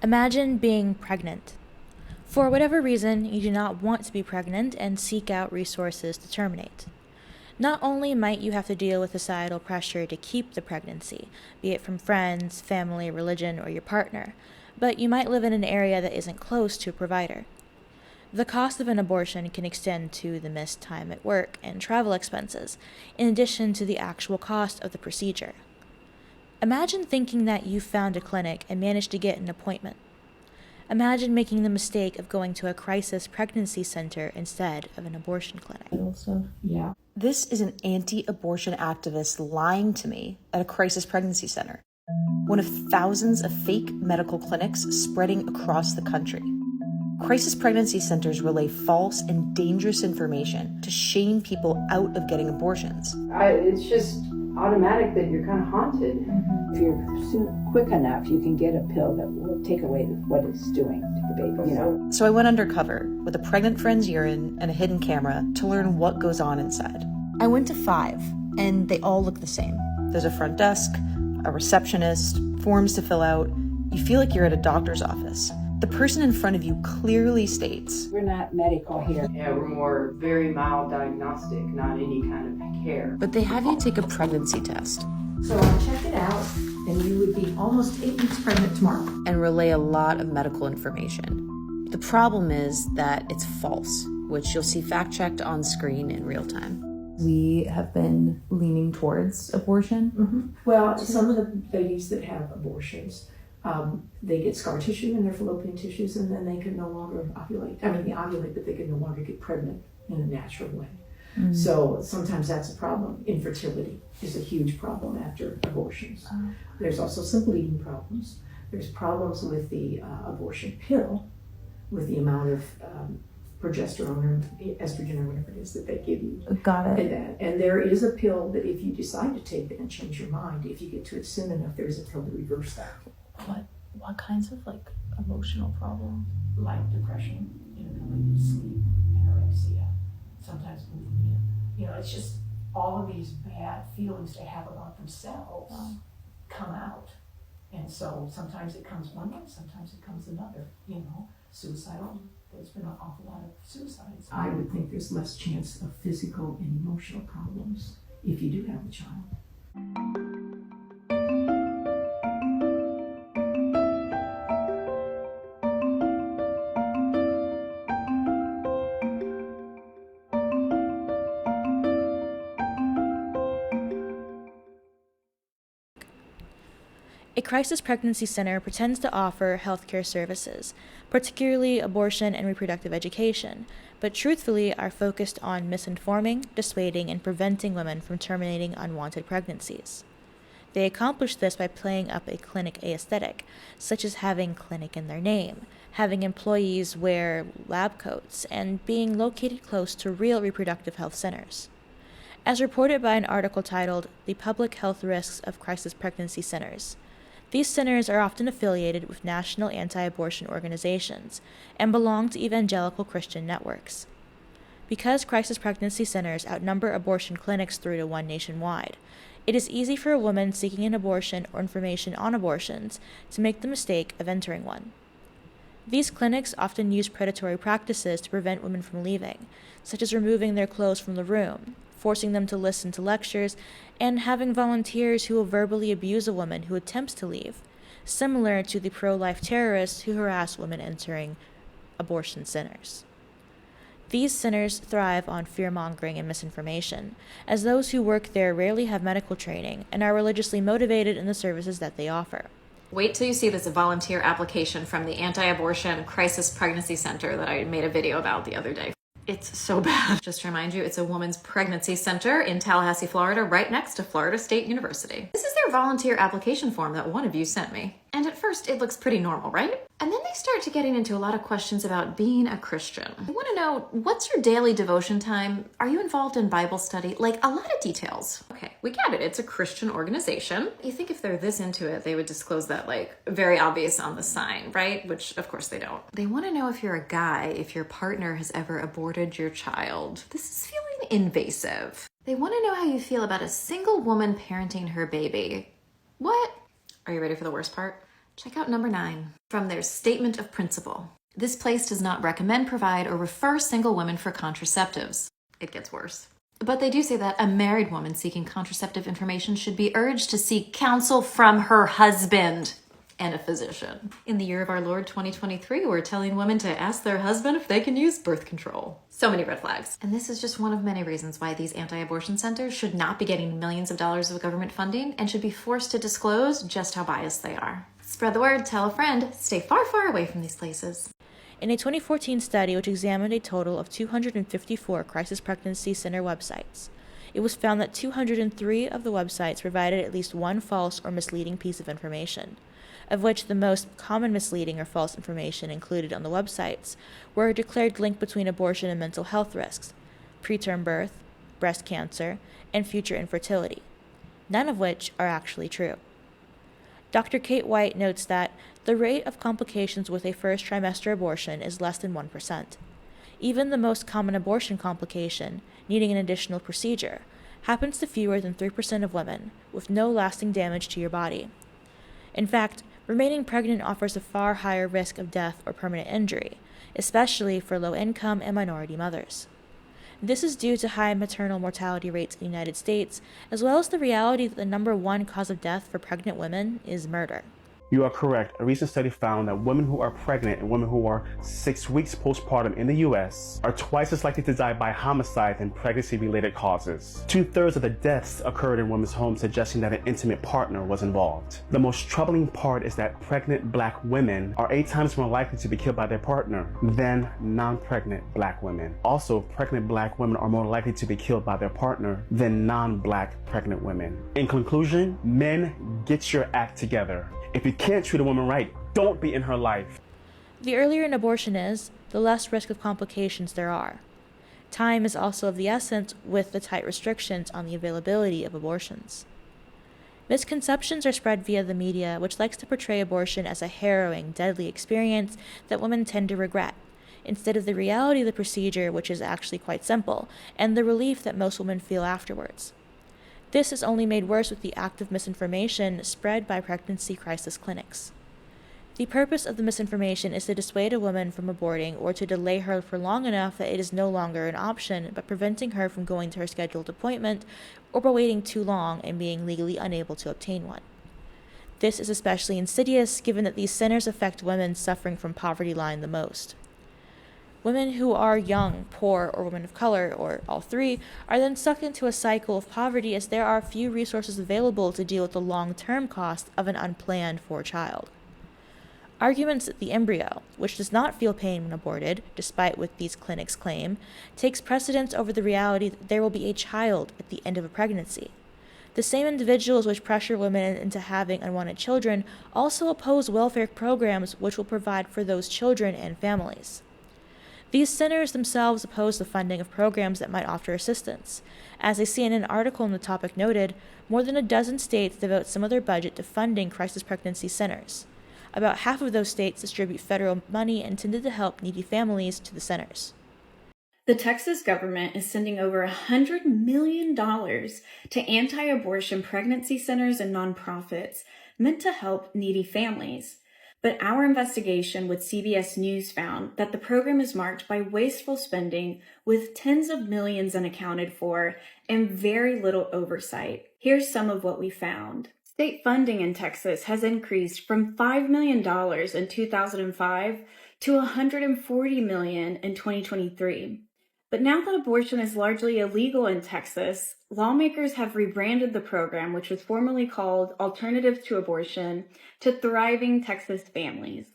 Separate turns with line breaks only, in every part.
Imagine being pregnant. For whatever reason, you do not want to be pregnant and seek out resources to terminate. Not only might you have to deal with societal pressure to keep the pregnancy, be it from friends, family, religion, or your partner, but you might live in an area that isn't close to a provider. The cost of an abortion can extend to the missed time at work and travel expenses, in addition to the actual cost of the procedure. Imagine thinking that you found a clinic and managed to get an appointment. Imagine making the mistake of going to a crisis pregnancy center instead of an abortion clinic.
Yeah. This is an anti-abortion activist lying to me at a crisis pregnancy center, one of thousands of fake medical clinics spreading across the country. Crisis pregnancy centers relay false and dangerous information to shame people out of getting abortions.
It's just automatic that you're kind of haunted.
Mm-hmm. If you're quick enough, you can get a pill that will take away what it's doing to the baby, you know?
So I went undercover with a pregnant friend's urine and a hidden camera to learn what goes on inside. I went to 5, and they all look the same. There's a front desk, a receptionist, forms to fill out. You feel like you're at a doctor's office. The person in front of you clearly states,
"We're not medical here."
Yeah, we're more very mild diagnostic, not any kind of care.
but they have you take a pregnancy test
So I checked it out, and you would be almost 8 weeks pregnant tomorrow.
and relay a lot of medical information. The problem is that it's false, which you'll see fact-checked on screen in real time.
We have been leaning towards abortion.
Mm-hmm. Well, some of the ladies that have abortions, they get scar tissue in their fallopian tissues, and then they can no longer ovulate. I mean, they ovulate, but they can no longer get pregnant in a natural way.
Mm.
So sometimes that's a problem. Infertility is a huge problem after abortions. There's also some bleeding problems. There's problems with the abortion pill, with the amount of progesterone or estrogen or whatever it is that they give you.
Got it.
And there is a pill that if you decide to take it and change your mind, if you get to it soon enough, there's a pill to reverse that.
What kinds of emotional problems?
Like depression, inability to sleep, anorexia, sometimes bulimia. It's just all of these bad feelings they have about themselves come out. And so sometimes it comes one way, sometimes it comes another, suicidal. There's been an awful lot of suicides. I would think there's less chance of physical and emotional problems if you do have a child.
A crisis pregnancy center pretends to offer healthcare services, particularly abortion and reproductive education, but truthfully are focused on misinforming, dissuading, and preventing women from terminating unwanted pregnancies. They accomplish this by playing up a clinic aesthetic, such as having clinic in their name, having employees wear lab coats, and being located close to real reproductive health centers. As reported by an article titled "The Public Health Risks of Crisis Pregnancy Centers," these centers are often affiliated with national anti-abortion organizations and belong to evangelical Christian networks. Because crisis pregnancy centers outnumber abortion clinics 3 to 1 nationwide, it is easy for a woman seeking an abortion or information on abortions to make the mistake of entering one. These clinics often use predatory practices to prevent women from leaving, such as removing their clothes from the room, forcing them to listen to lectures, and having volunteers who will verbally abuse a woman who attempts to leave, similar to the pro-life terrorists who harass women entering abortion centers. These centers thrive on fear-mongering and misinformation, as those who work there rarely have medical training and are religiously motivated in the services that they offer.
Wait till you see this volunteer application from the Anti-Abortion Crisis Pregnancy Center that I made a video about the other day. It's so bad. Just to remind you, it's a women's pregnancy center in Tallahassee, Florida, right next to Florida State University. This is their volunteer application form that one of you sent me. And at first, it looks pretty normal, right? And then they start to getting into a lot of questions about being a Christian. They want to know, what's your daily devotion time? Are you involved in Bible study? Like, a lot of details. Okay, we get it. It's a Christian organization. You think if they're this into it, they would disclose that, very obvious on the sign, right? Which, of course, they don't. They want to know if you're a guy, if your partner has ever aborted your child. This is feeling invasive. They want to know how you feel about a single woman parenting her baby. What? Are you ready for the worst part? Check out number 9 from their Statement of Principle. This place does not recommend, provide, or refer single women for contraceptives. It gets worse. But they do say that a married woman seeking contraceptive information should be urged to seek counsel from her husband and a physician. In the year of our Lord 2023, we're telling women to ask their husband if they can use birth control. So many red flags. And this is just one of many reasons why these anti-abortion centers should not be getting millions of dollars of government funding and should be forced to disclose just how biased they are. Spread the word, tell a friend, stay far, far away from these places.
In a 2014 study which examined a total of 254 crisis pregnancy center websites, it was found that 203 of the websites provided at least one false or misleading piece of information, of which the most common misleading or false information included on the websites were a declared link between abortion and mental health risks, preterm birth, breast cancer, and future infertility, none of which are actually true. Dr. Kate White notes that the rate of complications with a first trimester abortion is less than 1%. Even the most common abortion complication, needing an additional procedure, happens to fewer than 3% of women, with no lasting damage to your body. In fact, remaining pregnant offers a far higher risk of death or permanent injury, especially for low-income and minority mothers. This is due to high maternal mortality rates in the United States, as well as the reality that the number one cause of death for pregnant women is murder.
You are correct. A recent study found that women who are pregnant and women who are 6 weeks postpartum in the U.S. are twice as likely to die by homicide than pregnancy-related causes. 2/3 of the deaths occurred in women's homes, suggesting that an intimate partner was involved. The most troubling part is that pregnant black women are 8 times more likely to be killed by their partner than non-pregnant black women. Also, pregnant black women are more likely to be killed by their partner than non-black pregnant women. In conclusion, men, get your act together. If you can't treat a woman right, don't be in her life.
The earlier an abortion is, the less risk of complications there are. Time is also of the essence with the tight restrictions on the availability of abortions. Misconceptions are spread via the media, which likes to portray abortion as a harrowing, deadly experience that women tend to regret, instead of the reality of the procedure, which is actually quite simple, and the relief that most women feel afterwards. This is only made worse with the active misinformation spread by pregnancy crisis clinics. The purpose of the misinformation is to dissuade a woman from aborting or to delay her for long enough that it is no longer an option, but preventing her from going to her scheduled appointment or by waiting too long and being legally unable to obtain one. This is especially insidious given that these centers affect women suffering from poverty line the most. Women who are young, poor, or women of color, or all three, are then sucked into a cycle of poverty as there are few resources available to deal with the long-term cost of an unplanned for child. Arguments that the embryo, which does not feel pain when aborted, despite what these clinics claim, takes precedence over the reality that there will be a child at the end of a pregnancy. The same individuals which pressure women into having unwanted children also oppose welfare programs which will provide for those children and families. These centers themselves oppose the funding of programs that might offer assistance. As a CNN article on the topic noted, more than a dozen states devote some of their budget to funding crisis pregnancy centers. About half of those states distribute federal money intended to help needy families to the centers.
The Texas government is sending over $100 million to anti-abortion pregnancy centers and nonprofits meant to help needy families. But our investigation with CBS News found that the program is marked by wasteful spending with tens of millions unaccounted for and very little oversight. Here's some of what we found. State funding in Texas has increased from $5 million in 2005 to $140 million in 2023. But now that abortion is largely illegal in Texas, lawmakers have rebranded the program, which was formerly called Alternatives to Abortion, to Thriving Texas Families.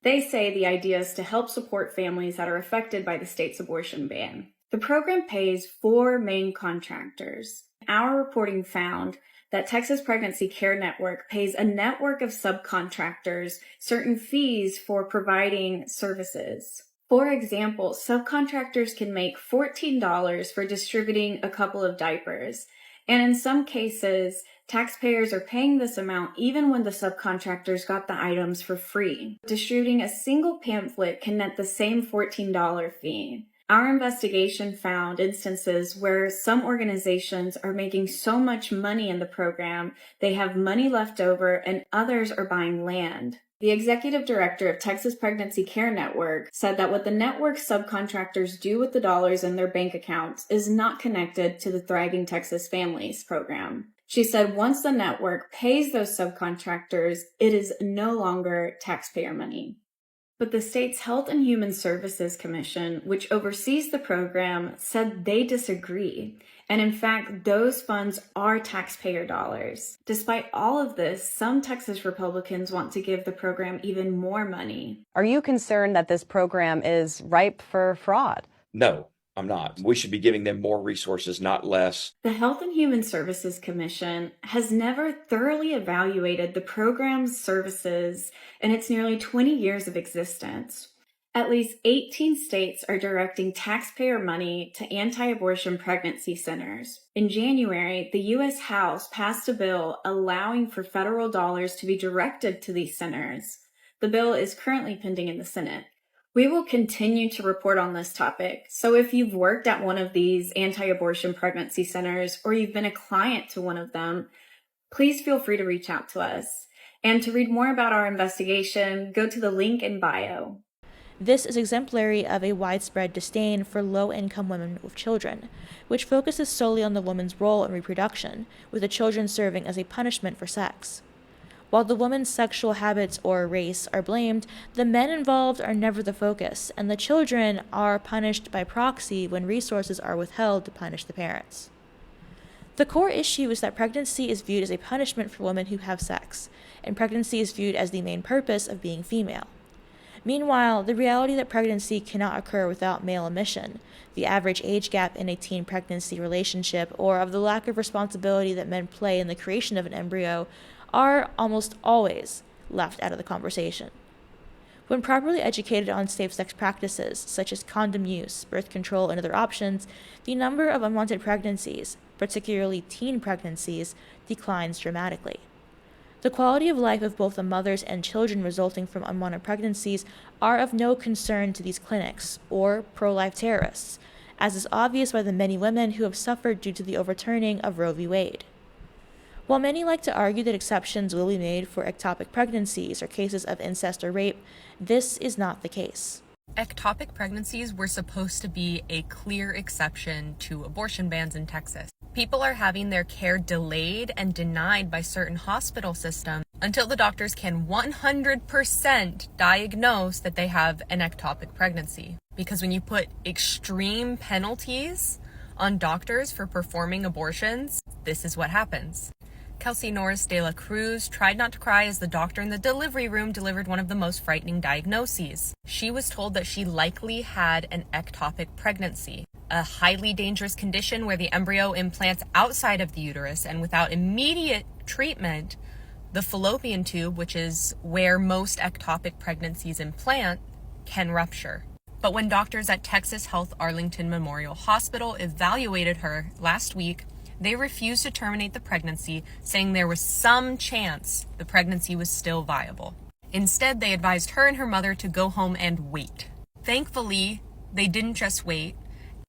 They say the idea is to help support families that are affected by the state's abortion ban. The program pays 4 main contractors. Our reporting found that Texas Pregnancy Care Network pays a network of subcontractors certain fees for providing services. For example, subcontractors can make $14 for distributing a couple of diapers, and in some cases, taxpayers are paying this amount even when the subcontractors got the items for free. Distributing a single pamphlet can net the same $14 fee. Our investigation found instances where some organizations are making so much money in the program, they have money left over and others are buying land. The executive director of Texas Pregnancy Care Network said that what the network's subcontractors do with the dollars in their bank accounts is not connected to the Thriving Texas Families program. She said once the network pays those subcontractors, it is no longer taxpayer money. But the state's Health and Human Services Commission, which oversees the program, said they disagree. And in fact, those funds are taxpayer dollars. Despite all of this, some Texas Republicans want to give the program even more money.
Are you concerned that this program is ripe for fraud?
No, I'm not. We should be giving them more resources, not less.
The Health and Human Services Commission has never thoroughly evaluated the program's services in its nearly 20 years of existence. At least 18 states are directing taxpayer money to anti-abortion pregnancy centers. In January, the U.S. House passed a bill allowing for federal dollars to be directed to these centers. The bill is currently pending in the Senate. We will continue to report on this topic, so if you've worked at one of these anti-abortion pregnancy centers or you've been a client to one of them, please feel free to reach out to us. And to read more about our investigation, go to the link in bio.
This is exemplary of a widespread disdain for low-income women with children, which focuses solely on the woman's role in reproduction, with the children serving as a punishment for sex. While the woman's sexual habits or race are blamed, the men involved are never the focus, and the children are punished by proxy when resources are withheld to punish the parents. The core issue is that pregnancy is viewed as a punishment for women who have sex, and pregnancy is viewed as the main purpose of being female. Meanwhile, the reality that pregnancy cannot occur without male emission, the average age gap in a teen pregnancy relationship, or of the lack of responsibility that men play in the creation of an embryo are almost always left out of the conversation. When properly educated on safe sex practices, such as condom use, birth control, and other options, the number of unwanted pregnancies, particularly teen pregnancies, declines dramatically. The quality of life of both the mothers and children resulting from unwanted pregnancies are of no concern to these clinics or pro-life terrorists, as is obvious by the many women who have suffered due to the overturning of Roe v. Wade. While many like to argue that exceptions will be made for ectopic pregnancies or cases of incest or rape, this is not the case.
Ectopic pregnancies were supposed to be a clear exception to abortion bans in Texas. People are having their care delayed and denied by certain hospital systems until the doctors can 100% diagnose that they have an ectopic pregnancy. Because when you put extreme penalties on doctors for performing abortions, this is what happens. Kelsey Norris de la Cruz tried not to cry as the doctor in the delivery room delivered one of the most frightening diagnoses. She was told that she likely had an ectopic pregnancy, a highly dangerous condition where the embryo implants outside of the uterus, and without immediate treatment, the fallopian tube, which is where most ectopic pregnancies implant, can rupture. But when doctors at Texas Health Arlington Memorial Hospital evaluated her last week, they refused to terminate the pregnancy, saying there was some chance the pregnancy was still viable. Instead, they advised her and her mother to go home and wait. Thankfully, they didn't just wait,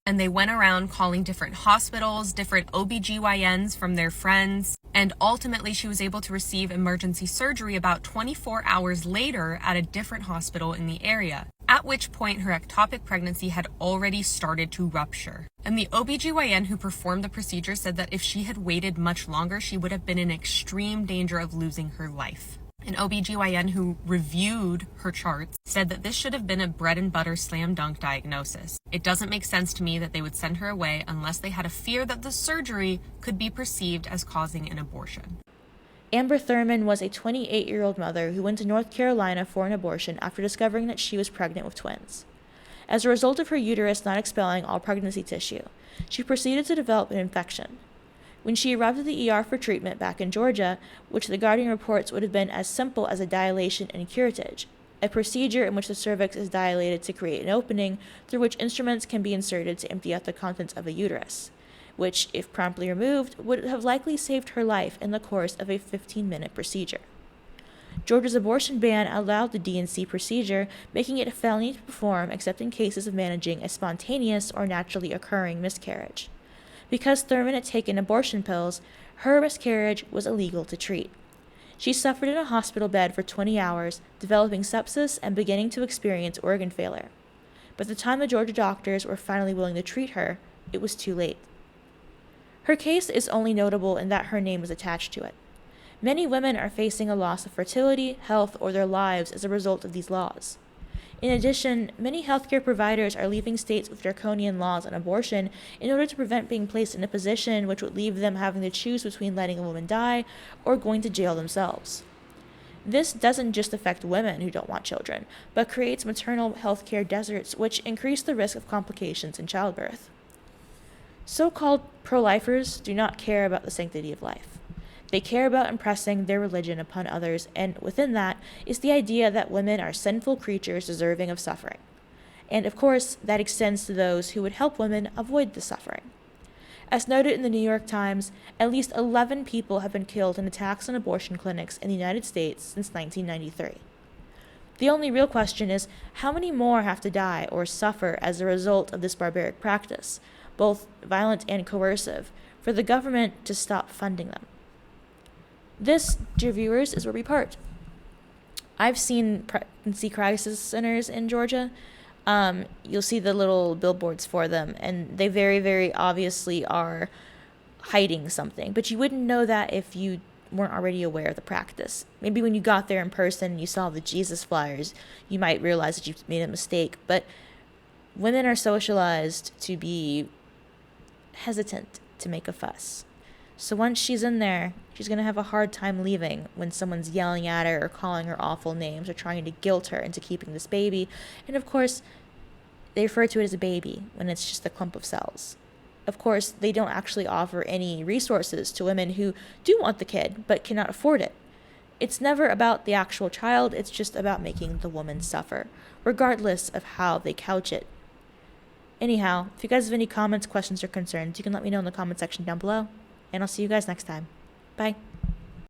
and they went around calling different hospitals, different OBGYNs from their friends, and ultimately she was able to receive emergency surgery about 24 hours later at a different hospital in the area, at which point her ectopic pregnancy had already started to rupture. And the OBGYN who performed the procedure said that if she had waited much longer, she would have been in extreme danger of losing her life. An OBGYN who reviewed her charts said that this should have been a bread and butter slam dunk diagnosis. It doesn't make sense to me that they would send her away unless they had a fear that the surgery could be perceived as causing an abortion.
Amber Thurman was a 28-year-old mother who went to North Carolina for an abortion after discovering that she was pregnant with twins. As a result of her uterus not expelling all pregnancy tissue, she proceeded to develop an infection. When she arrived at the ER for treatment back in Georgia, which the Guardian reports would have been as simple as a dilation and curettage, a procedure in which the cervix is dilated to create an opening through which instruments can be inserted to empty out the contents of a uterus, which, if promptly removed, would have likely saved her life in the course of a 15-minute procedure. Georgia's abortion ban allowed the D&C procedure, making it a felony to perform except in cases of managing a spontaneous or naturally occurring miscarriage. Because Thurman had taken abortion pills, her miscarriage was illegal to treat. She suffered in a hospital bed for 20 hours, developing sepsis and beginning to experience organ failure. By the time the Georgia doctors were finally willing to treat her, it was too late. Her case is only notable in that her name was attached to it. Many women are facing a loss of fertility, health, or their lives as a result of these laws. In addition, many healthcare providers are leaving states with draconian laws on abortion in order to prevent being placed in a position which would leave them having to choose between letting a woman die or going to jail themselves. This doesn't just affect women who don't want children, but creates maternal healthcare deserts which increase the risk of complications in childbirth. So-called pro-lifers do not care about the sanctity of life. They care about impressing their religion upon others, and within that is the idea that women are sinful creatures deserving of suffering. And of course, that extends to those who would help women avoid the suffering. As noted in the New York Times, at least 11 people have been killed in attacks on abortion clinics in the United States since 1993. The only real question is, how many more have to die or suffer as a result of this barbaric practice, both violent and coercive, for the government to stop funding them? This, dear viewers, is where we part. I've seen pregnancy crisis centers in Georgia. You'll see the little billboards for them, and they very, very obviously are hiding something. But you wouldn't know that if you weren't already aware of the practice. Maybe when you got there in person and you saw the Jesus flyers, you might realize that you've made a mistake. But women are socialized to be hesitant to make a fuss. So once she's in there, she's going to have a hard time leaving when someone's yelling at her or calling her awful names or trying to guilt her into keeping this baby. And of course, they refer to it as a baby when it's just a clump of cells. Of course, they don't actually offer any resources to women who do want the kid but cannot afford it. It's never about the actual child, it's just about making the woman suffer, regardless of how they couch it. Anyhow, if you guys have any comments, questions, or concerns, you can let me know in the comment section down below. And I'll see you guys next time. Bye.